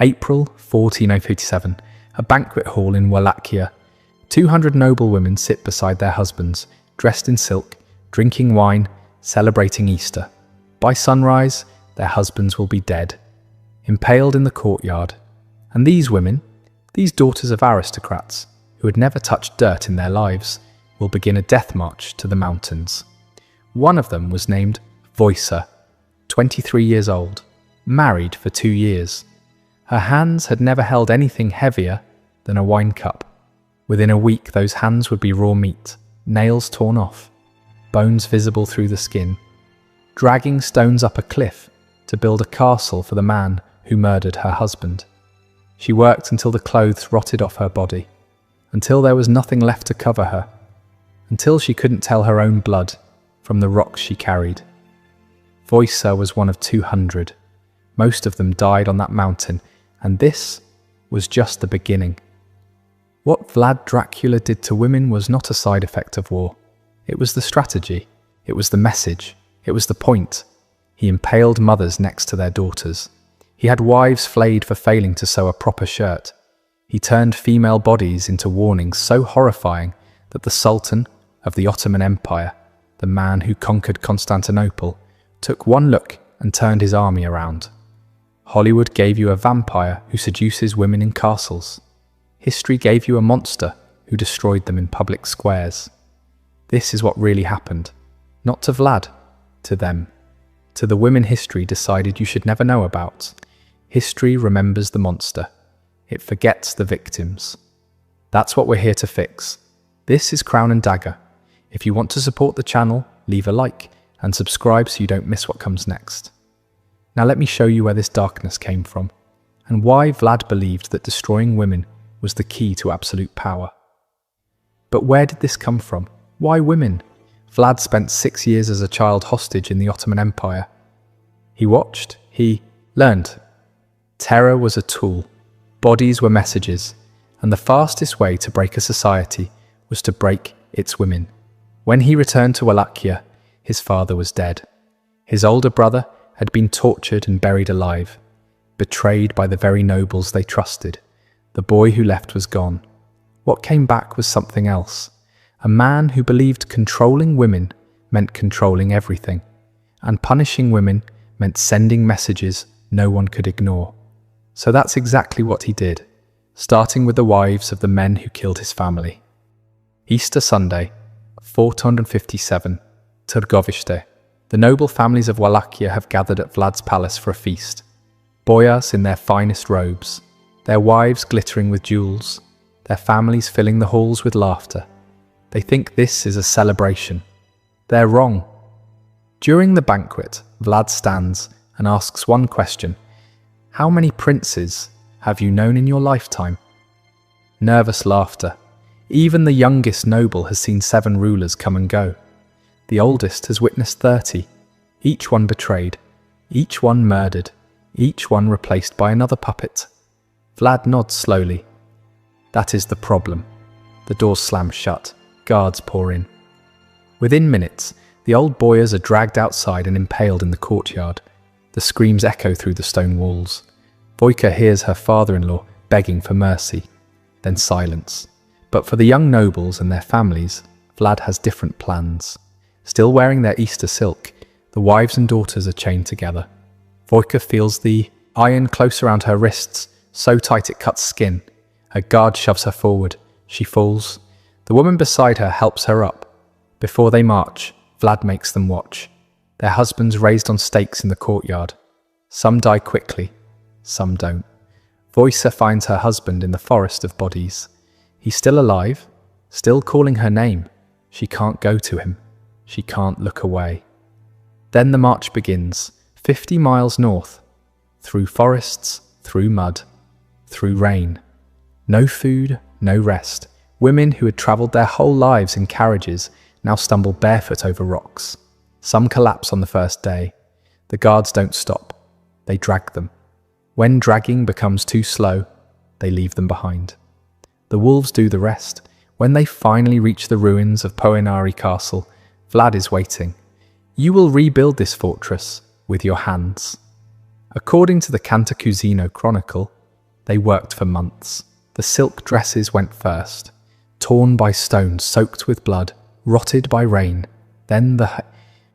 April 1457, a banquet hall in Wallachia. 200 noblewomen sit beside their husbands, dressed in silk, drinking wine, celebrating Easter. By sunrise, their husbands will be dead, impaled in the courtyard. And these women, these daughters of aristocrats, who had never touched dirt in their lives, will begin a death march to the mountains. One of them was named Voica, 23 years old, married for 2 years. Her hands had never held anything heavier than a wine cup. Within a week, those hands would be raw meat, nails torn off, bones visible through the skin, dragging stones up a cliff to build a castle for the man who murdered her husband. She worked until the clothes rotted off her body, until there was nothing left to cover her, until she couldn't tell her own blood from the rocks she carried. Voica was one of 200. Most of them died on that mountain, and this was just the beginning. What Vlad Dracula did to women was not a side effect of war. It was the strategy. It was the message. It was the point. He impaled mothers next to their daughters. He had wives flayed for failing to sew a proper shirt. He turned female bodies into warnings so horrifying that the Sultan of the Ottoman Empire, the man who conquered Constantinople, took one look and turned his army around. Hollywood gave you a vampire who seduces women in castles. History gave you a monster who destroyed them in public squares. This is what really happened. Not to Vlad, to them. To the women history decided you should never know about. History remembers the monster. It forgets the victims. That's what we're here to fix. This is Crown and Dagger. If you want to support the channel, leave a like and subscribe so you don't miss what comes next. Now let me show you where this darkness came from, and why Vlad believed that destroying women was the key to absolute power. But where did this come from? Why women? Vlad spent 6 years as a child hostage in the Ottoman Empire. He watched, he learned. Terror was a tool, bodies were messages, and the fastest way to break a society was to break its women. When he returned to Wallachia, his father was dead. His older brother had been tortured and buried alive, betrayed by the very nobles they trusted. The boy who left was gone. What came back was something else. A man who believed controlling women meant controlling everything, and punishing women meant sending messages no one could ignore. So that's exactly what he did, starting with the wives of the men who killed his family. Easter Sunday, 457, Târgoviște. The noble families of Wallachia have gathered at Vlad's palace for a feast. Boyars in their finest robes, their wives glittering with jewels, their families filling the halls with laughter. They think this is a celebration. They're wrong. During the banquet, Vlad stands and asks one question. How many princes have you known in your lifetime? Nervous laughter. Even the youngest noble has seen 7 rulers come and go. The oldest has witnessed 30, each one betrayed, each one murdered, each one replaced by another puppet. Vlad nods slowly. That is the problem. The doors slam shut. Guards pour in. Within minutes, the old boyars are dragged outside and impaled in the courtyard. The screams echo through the stone walls. Voica hears her father-in-law begging for mercy. Then silence. But for the young nobles and their families, Vlad has different plans. Still wearing their Easter silk, the wives and daughters are chained together. Voica feels the iron close around her wrists, so tight it cuts skin. A guard shoves her forward. She falls. The woman beside her helps her up. Before they march, Vlad makes them watch. Their husbands raised on stakes in the courtyard. Some die quickly, some don't. Voica finds her husband in the forest of bodies. He's still alive, still calling her name. She can't go to him. She can't look away. Then the march begins, 50 miles north, through forests, through mud, through rain. No food, no rest. Women who had travelled their whole lives in carriages now stumble barefoot over rocks. Some collapse on the first day. The guards don't stop. They drag them. When dragging becomes too slow, they leave them behind. The wolves do the rest. When they finally reach the ruins of Poenari Castle, Vlad is waiting. You will rebuild this fortress with your hands. According to the Cantacuzino Chronicle, They worked for months. The silk dresses went first, torn by stones soaked with blood, rotted by rain, then the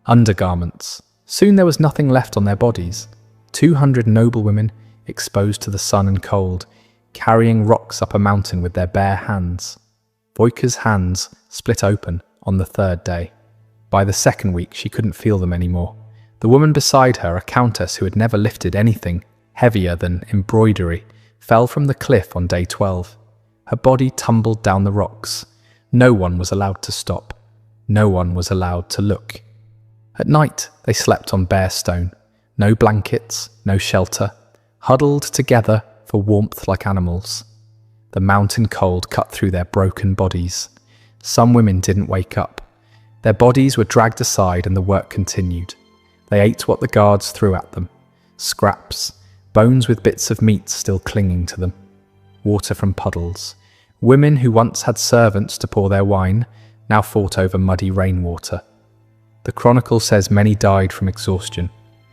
undergarments. Soon there was nothing left on their bodies. 200 noblewomen exposed to the sun and cold, carrying rocks up a mountain with their bare hands. Voika's hands split open on the third day. By the second week, she couldn't feel them anymore. The woman beside her, a countess who had never lifted anything heavier than embroidery, fell from the cliff on day 12. Her body tumbled down the rocks. No one was allowed to stop. No one was allowed to look. At night, they slept on bare stone. No blankets, no shelter, huddled together for warmth like animals. The mountain cold cut through their broken bodies. Some women didn't wake up. Their bodies were dragged aside and the work continued. They ate what the guards threw at them. Scraps, bones with bits of meat still clinging to them. Water from puddles. Women who once had servants to pour their wine now fought over muddy rainwater. The chronicle says many died from exhaustion.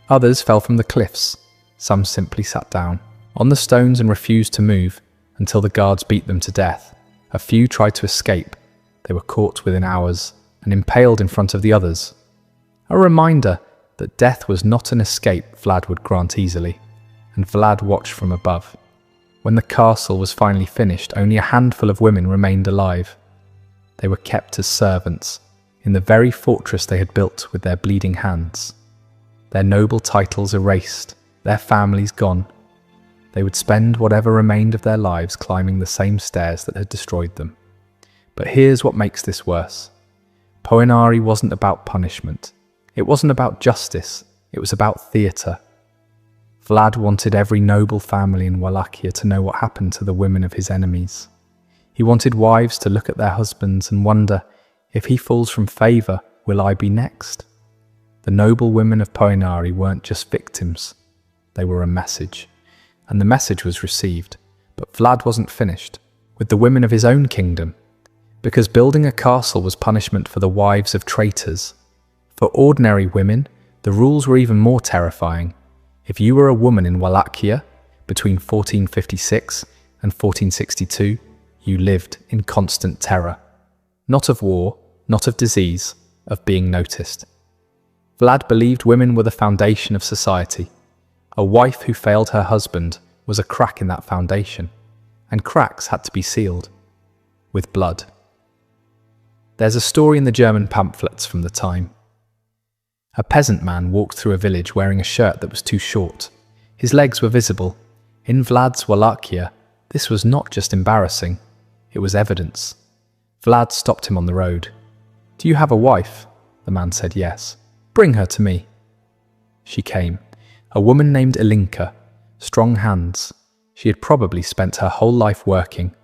Others fell from the cliffs. Some simply sat down on the stones and refused to move until the guards beat them to death. A few tried to escape. They were caught within hours and impaled in front of the others. A reminder that death was not an escape Vlad would grant easily, and Vlad watched from above. When the castle was finally finished, only a handful of women remained alive. They were kept as servants in the very fortress they had built with their bleeding hands. Their noble titles erased, their families gone. They would spend whatever remained of their lives climbing the same stairs that had destroyed them. But here's what makes this worse. Poenari wasn't about punishment. It wasn't about justice. It was about theatre. Vlad wanted every noble family in Wallachia to know what happened to the women of his enemies. He wanted wives to look at their husbands and wonder, if he falls from favour, will I be next? The noble women of Poenari weren't just victims. They were a message. And the message was received. But Vlad wasn't finished with the women of his own kingdom, because building a castle was punishment for the wives of traitors. For ordinary women, the rules were even more terrifying. If you were a woman in Wallachia between 1456 and 1462, you lived in constant terror. Not of war, not of disease, of being noticed. Vlad believed women were the foundation of society. A wife who failed her husband was a crack in that foundation, and cracks had to be sealed with blood. There's a story in the German pamphlets from the time. A peasant man walked through a village wearing a shirt that was too short. His legs were visible. In Vlad's Wallachia, this was not just embarrassing, it was evidence. Vlad stopped him on the road. "Do you have a wife?" The man said yes. "Bring her to me." She came. A woman named Ilinka. Strong hands. She had probably spent her whole life working,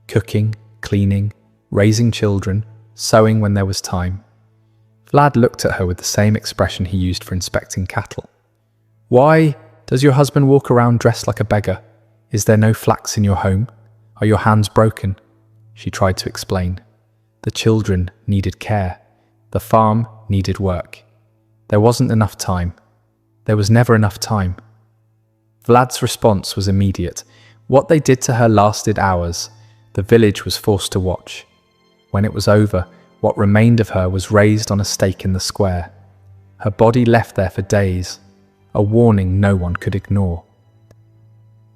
cooking, cleaning, raising children, sewing when there was time. Vlad looked at her with the same expression he used for inspecting cattle. "Why does your husband walk around dressed like a beggar? Is there no flax in your home? Are your hands broken?" She tried to explain. The children needed care. The farm needed work. There wasn't enough time. There was never enough time. Vlad's response was immediate. What they did to her lasted hours. The village was forced to watch. When it was over, what remained of her was raised on a stake in the square. Her body left there for days, a warning no one could ignore.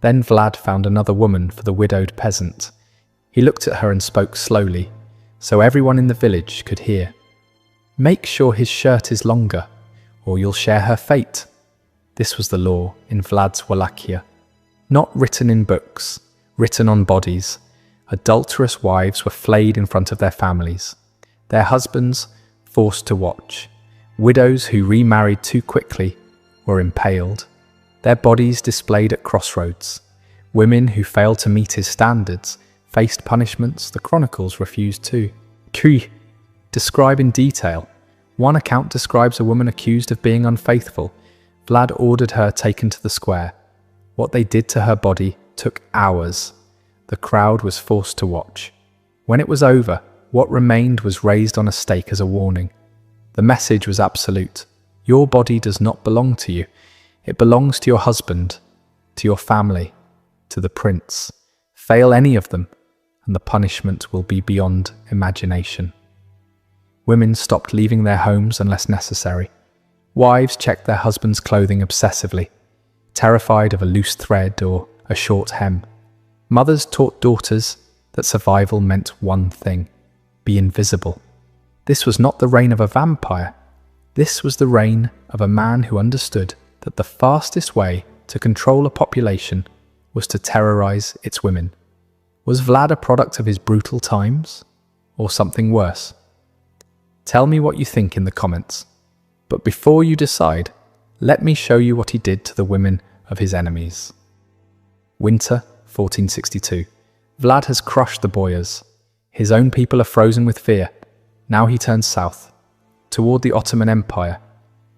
Then Vlad found another woman for the widowed peasant. He looked at her and spoke slowly, so everyone in the village could hear. "Make sure his shirt is longer, or you'll share her fate." This was the law in Vlad's Wallachia. Not written in books, written on bodies. Adulterous wives were flayed in front of their families. Their husbands forced to watch. Widows who remarried too quickly were impaled. Their bodies displayed at crossroads. Women who failed to meet his standards faced punishments the chronicles refused to describe in detail. One account describes a woman accused of being unfaithful. Vlad ordered her taken to the square. What they did to her body took hours. The crowd was forced to watch. When it was over, what remained was raised on a stake as a warning. The message was absolute. Your body does not belong to you. It belongs to your husband, to your family. to the prince. Fail any of them, and the punishment will be beyond imagination. Women stopped leaving their homes unless necessary. Wives checked their husbands' clothing obsessively, terrified of a loose thread or a short hem. Mothers taught daughters that survival meant one thing: be invisible. This was not the reign of a vampire. This was the reign of a man who understood that the fastest way to control a population was to terrorize its women. Was Vlad a product of his brutal times, or something worse? Tell me what you think in the comments. But before you decide, let me show you what he did to the women of his enemies. Winter 1462. Vlad has crushed the boyars. His own people are frozen with fear. Now he turns south, toward the Ottoman Empire.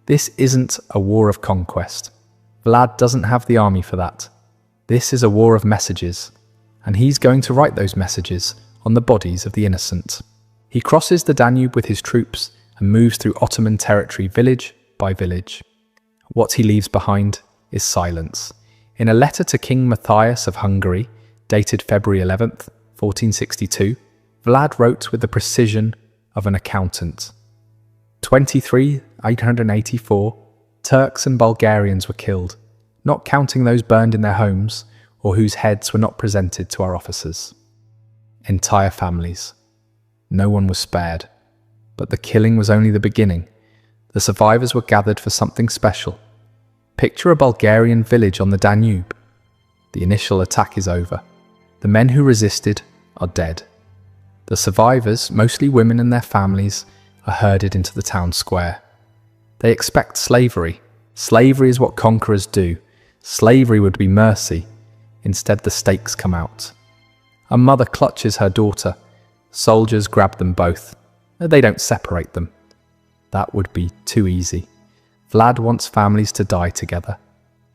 This isn't a war of conquest. Vlad doesn't have the army for that. This is a war of messages, and he's going to write those messages on the bodies of the innocent. He crosses the Danube with his troops and moves through Ottoman territory village by village. What he leaves behind is silence. In a letter to King Matthias of Hungary, dated February 11th, 1462, Vlad wrote with the precision of an accountant. 23,884 Turks and Bulgarians were killed, not counting those burned in their homes or whose heads were not presented to our officers. Entire families. No one was spared. But the killing was only the beginning. The survivors were gathered for something special. Picture a Bulgarian village on the Danube. The initial attack is over. The men who resisted are dead. The survivors, mostly women and their families, are herded into the town square. They expect slavery. Slavery is what conquerors do. Slavery would be mercy. Instead, the stakes come out. A mother clutches her daughter. Soldiers grab them both. They don't separate them. That would be too easy. Vlad wants families to die together.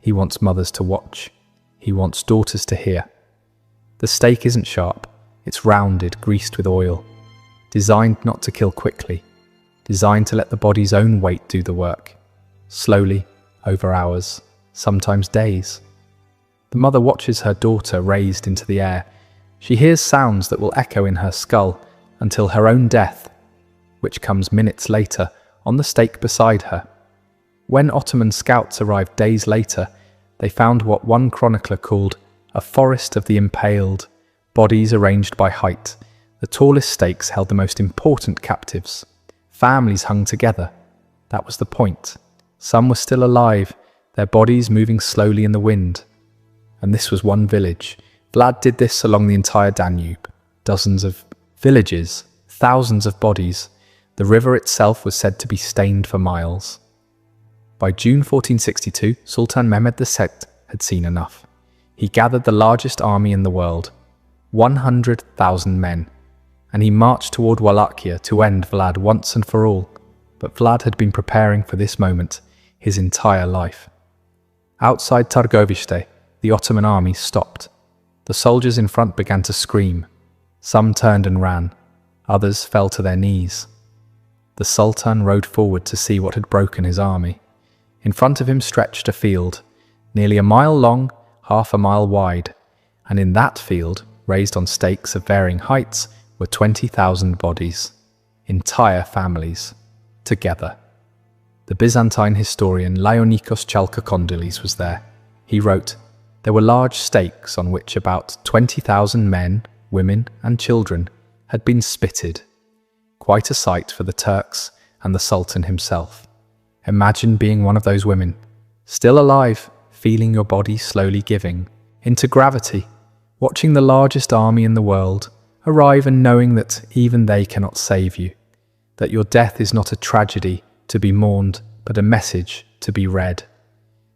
He wants mothers to watch. He wants daughters to hear. The stake isn't sharp. It's rounded, greased with oil. Designed not to kill quickly. Designed to let the body's own weight do the work. Slowly, over hours, sometimes days. The mother watches her daughter raised into the air. She hears sounds that will echo in her skull until her own death, which comes minutes later, on the stake beside her. When Ottoman scouts arrived days later, they found what one chronicler called a forest of the impaled, bodies arranged by height. The tallest stakes held the most important captives. Families hung together. That was the point. Some were still alive, their bodies moving slowly in the wind. And this was one village. Vlad did this along the entire Danube. Dozens of villages, thousands of bodies. The river itself was said to be stained for miles. By June 1462, Sultan Mehmed II had seen enough. He gathered the largest army in the world, 100,000 men, and he marched toward Wallachia to end Vlad once and for all. But Vlad had been preparing for this moment his entire life. Outside Targoviste, the Ottoman army stopped. The soldiers in front began to scream. Some turned and ran. Others fell to their knees. The Sultan rode forward to see what had broken his army. In front of him stretched a field, nearly a mile long, half a mile wide, and in that field, raised on stakes of varying heights, were 20,000 bodies, entire families, together. The Byzantine historian Leonikos Chalkokondyles was there. He wrote, "There were large stakes on which about 20,000 men, women and children had been spitted. Quite a sight for the Turks and the Sultan himself. Imagine being one of those women, still alive, feeling your body slowly giving into gravity, watching the largest army in the world arrive and knowing that even they cannot save you, that your death is not a tragedy to be mourned, but a message to be read.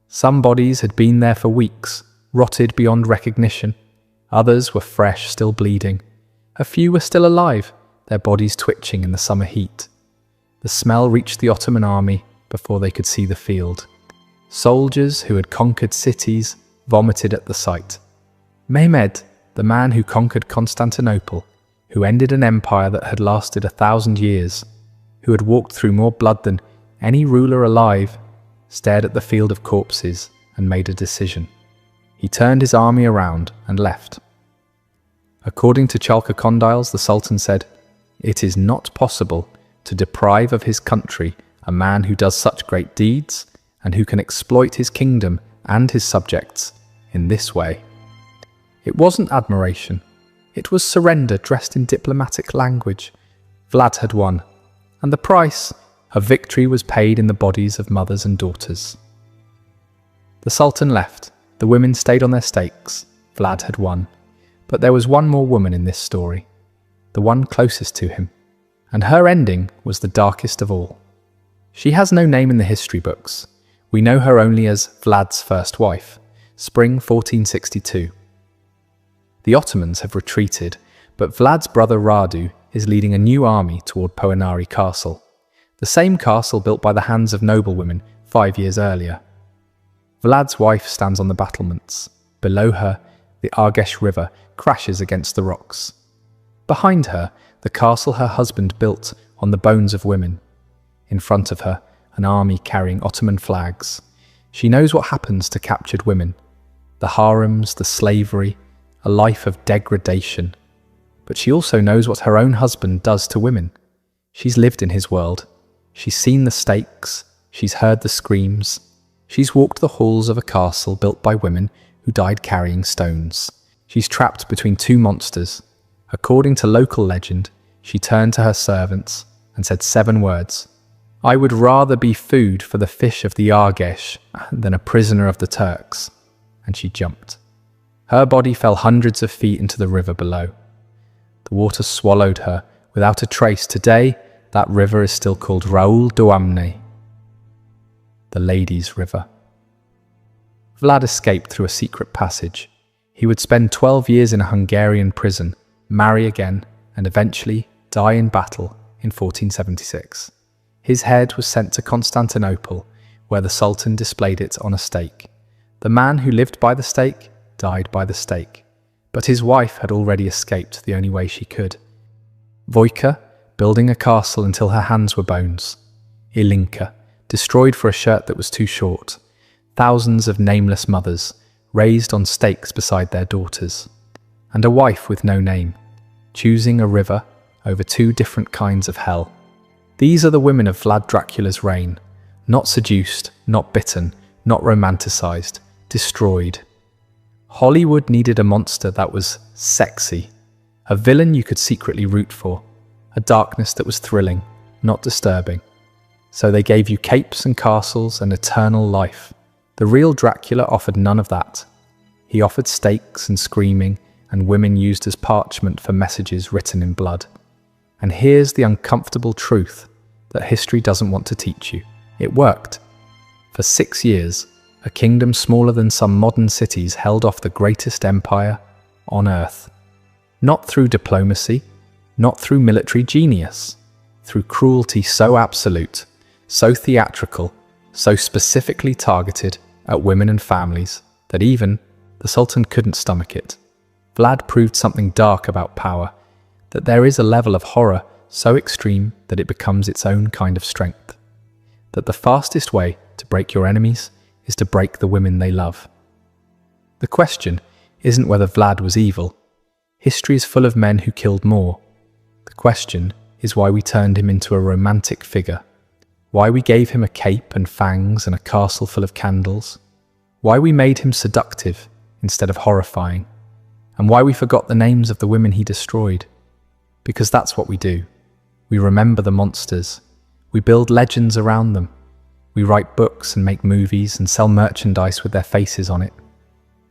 Some bodies had been there for weeks, rotted beyond recognition. Others were fresh, still bleeding. A few were still alive, their bodies twitching in the summer heat. The smell reached the Ottoman army before they could see the field. Soldiers who had conquered cities vomited at the sight. Mehmed, the man who conquered Constantinople, who ended an empire that had lasted 1,000 years, who had walked through more blood than any ruler alive, stared at the field of corpses and made a decision. He turned his army around and left. According to Chalka Condyles, the Sultan said, "It is not possible to deprive of his country a man who does such great deeds and who can exploit his kingdom and his subjects in this way." It wasn't admiration. It was surrender dressed in diplomatic language. Vlad had won, and the price of victory was paid in the bodies of mothers and daughters. The Sultan left. The women stayed on their stakes. Vlad had won. But there was one more woman in this story, the one closest to him, and her ending was the darkest of all. She has no name in the history books. We know her only as Vlad's first wife, spring 1462. The Ottomans have retreated, but Vlad's brother Radu is leading a new army toward Poenari Castle, the same castle built by the hands of noblewomen 5 years earlier. Vlad's wife stands on the battlements. Below her, the Argesh River crashes against the rocks. Behind her, the castle her husband built on the bones of women. In front of her, an army carrying Ottoman flags. She knows what happens to captured women. The harems, the slavery, a life of degradation. But she also knows what her own husband does to women. She's lived in his world. She's seen the stakes. She's heard the screams. She's walked the halls of a castle built by women who died carrying stones. She's trapped between two monsters. According to local legend, she turned to her servants and said 7 words. "I would rather be food for the fish of the Argesh than a prisoner of the Turks." And she jumped. Her body fell hundreds of feet into the river below. The water swallowed her without a trace. Today, that river is still called Raoul Douamne, the Ladies' River. Vlad escaped through a secret passage. He would spend 12 years in a Hungarian prison, marry again, and eventually die in battle in 1476. His head was sent to Constantinople, where the Sultan displayed it on a stake. The man who lived by the stake died by the stake, but his wife had already escaped the only way she could. Vojka, building a castle until her hands were bones. Ilinka, destroyed for a shirt that was too short. Thousands of nameless mothers, raised on stakes beside their daughters. And a wife with no name, choosing a river over 2 different kinds of hell. These are the women of Vlad Dracula's reign, not seduced, not bitten, not romanticized, destroyed. Hollywood needed a monster that was sexy, a villain you could secretly root for, a darkness that was thrilling, not disturbing. So they gave you capes and castles and eternal life. The real Dracula offered none of that. He offered stakes and screaming and women used as parchment for messages written in blood. And here's the uncomfortable truth that history doesn't want to teach you. It worked. For 6 years, a kingdom smaller than some modern cities held off the greatest empire on earth. Not through diplomacy, not through military genius, through cruelty so absolute, so theatrical, so specifically targeted at women and families that even the Sultan couldn't stomach it. Vlad proved something dark about power, that there is a level of horror so extreme that it becomes its own kind of strength. That the fastest way to break your enemies is to break the women they love. The question isn't whether Vlad was evil. History is full of men who killed more. The question is why we turned him into a romantic figure. Why we gave him a cape and fangs and a castle full of candles. Why we made him seductive instead of horrifying. And why we forgot the names of the women he destroyed. Because that's what we do. We remember the monsters. We build legends around them. We write books and make movies and sell merchandise with their faces on it.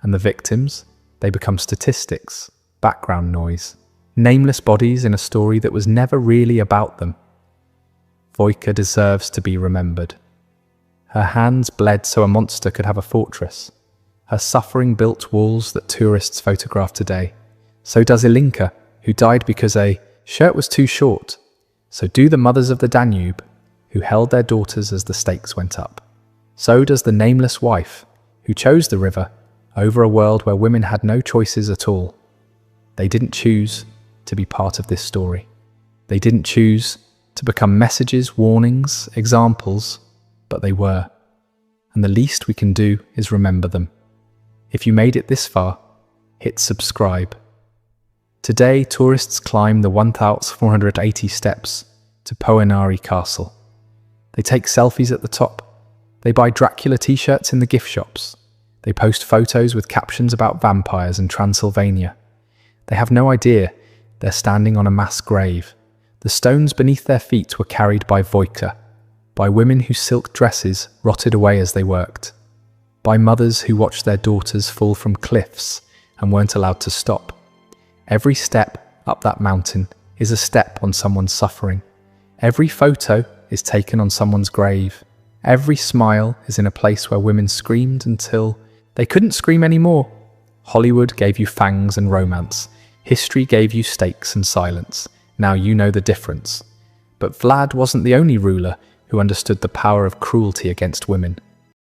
And the victims, they become statistics, background noise, nameless bodies in a story that was never really about them. Vojka deserves to be remembered. Her hands bled so a monster could have a fortress. Her suffering built walls that tourists photograph today. So does Ilinka, who died because a shirt was too short. So do the mothers of the Danube, who held their daughters as the stakes went up. So does the nameless wife, who chose the river over a world where women had no choices at all. They didn't choose to be part of this story. They didn't choose to become messages, warnings, examples, but they were. And the least we can do is remember them. If you made it this far, hit subscribe. Today, tourists climb the 1,480 steps to Poenari Castle. They take selfies at the top. They buy Dracula t-shirts in the gift shops. They post photos with captions about vampires in Transylvania. They have no idea they're standing on a mass grave. The stones beneath their feet were carried by Wojka, by women whose silk dresses rotted away as they worked, by mothers who watched their daughters fall from cliffs and weren't allowed to stop. Every step up that mountain is a step on someone's suffering. Every photo is taken on someone's grave. Every smile is in a place where women screamed until they couldn't scream anymore. Hollywood gave you fangs and romance. History gave you stakes and silence. Now you know the difference. But Vlad wasn't the only ruler who understood the power of cruelty against women.